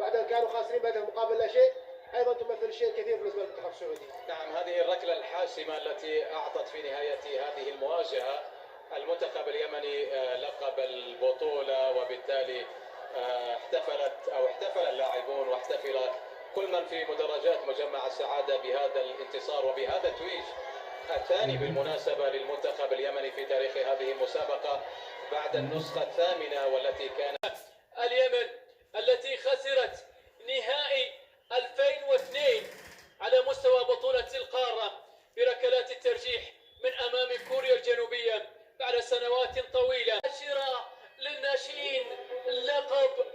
بعد أن كانوا خاسرين بهدف مقابل لا شيء، أيضا تمثل الشيء الكثير بالنسبة للمنتخب السعودي. نعم، هذه الركلة الحاسمة التي أعطت في نهاية هذه المواجهة المنتخب اليمني لقب البطولة، وبالتالي احتفل اللاعبون واحتفل كل من في مدرجات مجمع السعادة بهذا الانتصار وبهذا التويج الثاني بالمناسبة للمنتخب اليمني في تاريخ هذه المسابقة بعد النسخة الثامنة والتي كانت اليمن التي خسرت نهائي 2002 على مستوى بطولة القارة بركلات الترجيح من أمام كوريا الجنوبية بعد سنوات طويلة. عاشرة للناشئين، لقب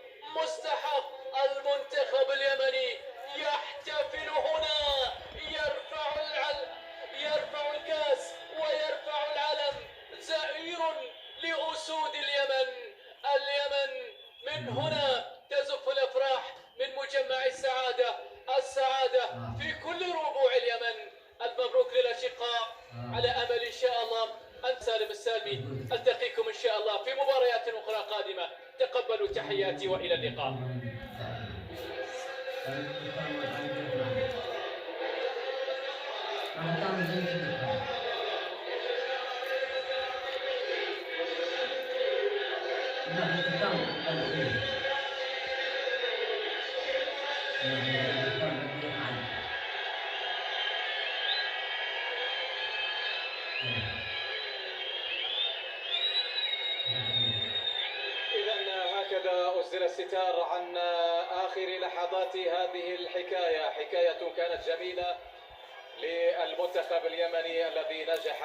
مستحق. المنتخب اليمني يحتفل هنا، يرفع الكاس ويرفع العلم، زئير لأسود اليمن. اليمن من هنا تزف الأفراح من مجمع السعادة في كل ربوع اليمن. المبروك للأشقاء، على أمل إن شاء الله أن سالم السالمي ألتقيكم إن شاء الله في مباريات أخرى قادمة. تقبلوا تحياتي وإلى اللقاء. هكذا أسدل الستار عن آخر لحظات هذه الحكاية. حكاية كانت جميلة للمنتخب اليمني الذي نجح